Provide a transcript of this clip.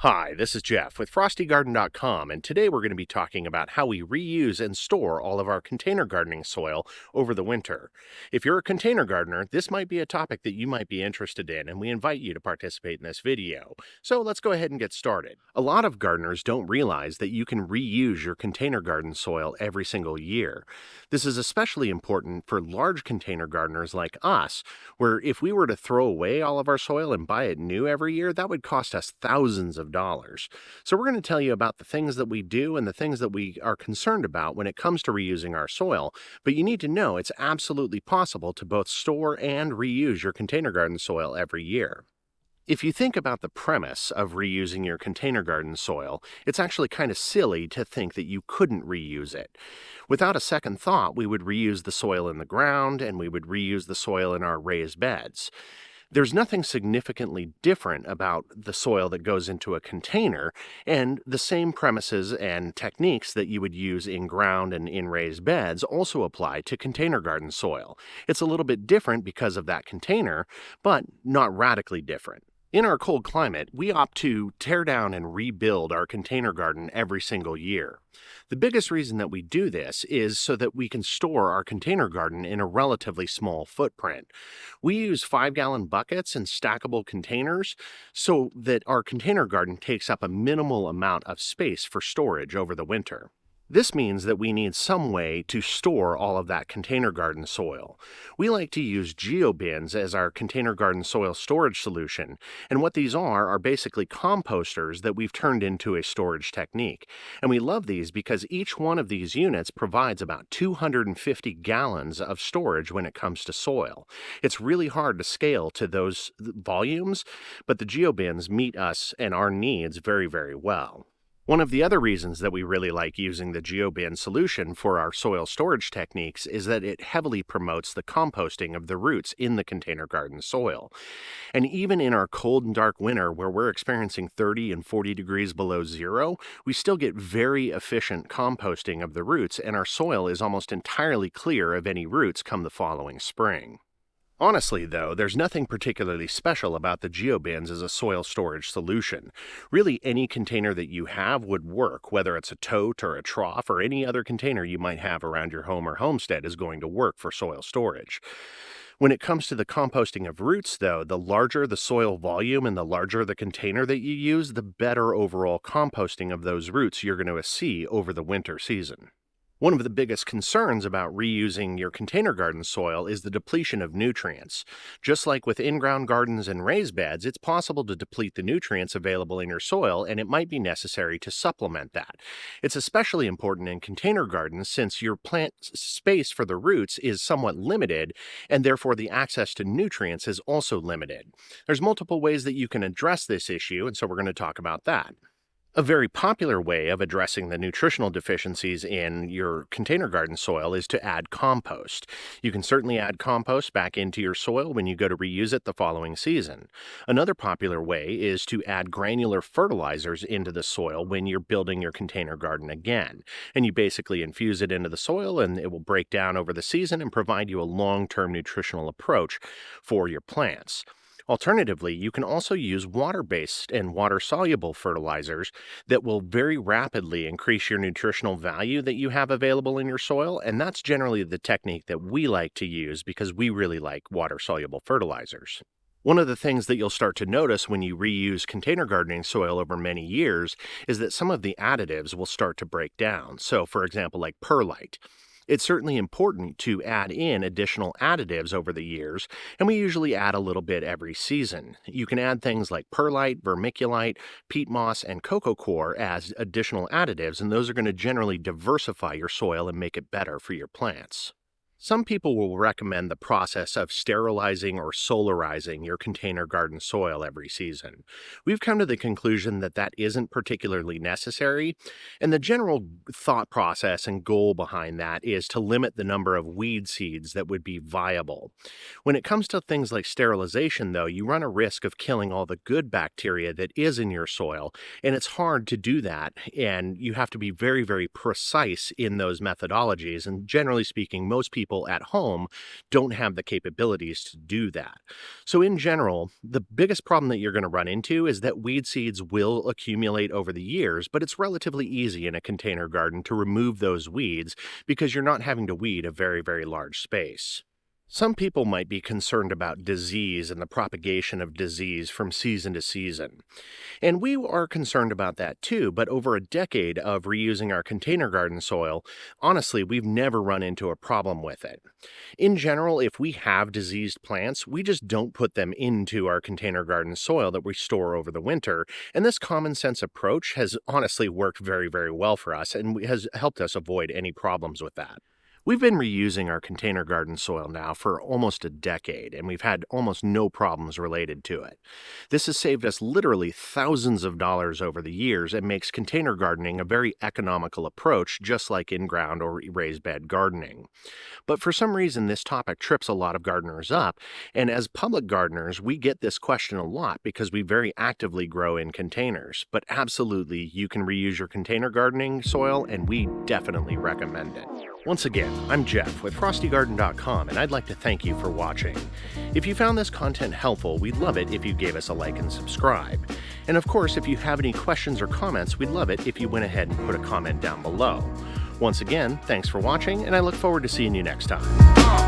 Hi, this is Jeff with FrostyGarden.com, and today we're going to be talking about how we reuse and store all of our container gardening soil over the winter. If you're a container gardener, this might be a topic that you might be interested in, and we invite you to participate in this video. So let's go ahead and get started. A lot of gardeners don't realize that you can reuse your container garden soil every single year. This is especially important for large container gardeners like us, where if we were to throw away all of our soil and buy it new every year, that would cost us thousands of dollars. So we're going to tell you about the things that we do and the things that we are concerned about when it comes to reusing our soil. But you need to know it's absolutely possible to both store and reuse your container garden soil every year. If you think about the premise of reusing your container garden soil, it's actually kind of silly to think that you couldn't reuse it. Without a second thought, we would reuse the soil in the ground and we would reuse the soil in our raised beds. There's nothing significantly different about the soil that goes into a container, and the same premises and techniques that you would use in ground and in raised beds also apply to container garden soil. It's a little bit different because of that container, but not radically different. In our cold climate, we opt to tear down and rebuild our container garden every single year. The biggest reason that we do this is so that we can store our container garden in a relatively small footprint. We use 5-gallon buckets and stackable containers so that our container garden takes up a minimal amount of space for storage over the winter. This means that we need some way to store all of that container garden soil. We like to use geobins as our container garden soil storage solution, and what these are basically composters that we've turned into a storage technique. And we love these because each one of these units provides about 250 gallons of storage when it comes to soil. It's really hard to scale to those volumes, but the geobins meet us and our needs very, very well. One of the other reasons that we really like using the GeoBin solution for our soil storage techniques is that it heavily promotes the composting of the roots in the container garden soil. And even in our cold and dark winter where we're experiencing 30 and 40 degrees below zero, we still get very efficient composting of the roots, and our soil is almost entirely clear of any roots come the following spring. Honestly, though, there's nothing particularly special about the geobins as a soil storage solution. Really, any container that you have would work, whether it's a tote or a trough or any other container you might have around your home or homestead is going to work for soil storage. When it comes to the composting of roots, though, the larger the soil volume and the larger the container that you use, the better overall composting of those roots you're going to see over the winter season. One of the biggest concerns about reusing your container garden soil is the depletion of nutrients. Just like with in-ground gardens and raised beds, it's possible to deplete the nutrients available in your soil, and it might be necessary to supplement that. It's especially important in container gardens since your plant space for the roots is somewhat limited, and therefore the access to nutrients is also limited. There's multiple ways that you can address this issue, and so we're going to talk about that. A very popular way of addressing the nutritional deficiencies in your container garden soil is to add compost. You can certainly add compost back into your soil when you go to reuse it the following season. Another popular way is to add granular fertilizers into the soil when you're building your container garden again. And you basically infuse it into the soil and it will break down over the season and provide you a long-term nutritional approach for your plants. Alternatively, you can also use water-based and water-soluble fertilizers that will very rapidly increase your nutritional value that you have available in your soil, and that's generally the technique that we like to use because we really like water-soluble fertilizers. One of the things that you'll start to notice when you reuse container gardening soil over many years is that some of the additives will start to break down. So, for example, like perlite. It's certainly important to add in additional additives over the years, and we usually add a little bit every season. You can add things like perlite, vermiculite, peat moss, and coco coir as additional additives, and those are going to generally diversify your soil and make it better for your plants. Some people will recommend the process of sterilizing or solarizing your container garden soil every season. We've come to the conclusion that that isn't particularly necessary, and the general thought process and goal behind that is to limit the number of weed seeds that would be viable. When it comes to things like sterilization, though, you run a risk of killing all the good bacteria that is in your soil, and it's hard to do that, and you have to be very, very precise in those methodologies, and generally speaking, most people people at home don't have the capabilities to do that. So in general, the biggest problem that you're going to run into is that weed seeds will accumulate over the years, but it's relatively easy in a container garden to remove those weeds because you're not having to weed a very, very large space. Some people might be concerned about disease and the propagation of disease from season to season. And we are concerned about that too, but over a decade of reusing our container garden soil, honestly, we've never run into a problem with it. In general, if we have diseased plants, we just don't put them into our container garden soil that we store over the winter, and this common sense approach has honestly worked very, very well for us and has helped us avoid any problems with that. We've been reusing our container garden soil now for almost a decade, and we've had almost no problems related to it. This has saved us literally thousands of dollars over the years and makes container gardening a very economical approach, just like in-ground or raised bed gardening. But for some reason, this topic trips a lot of gardeners up, and as public gardeners, we get this question a lot because we very actively grow in containers. But absolutely, you can reuse your container gardening soil, and we definitely recommend it. Once again, I'm Jeff with FrostyGarden.com, and I'd like to thank you for watching. If you found this content helpful, we'd love it if you gave us a like and subscribe. And of course, if you have any questions or comments, we'd love it if you went ahead and put a comment down below. Once again, thanks for watching, and I look forward to seeing you next time.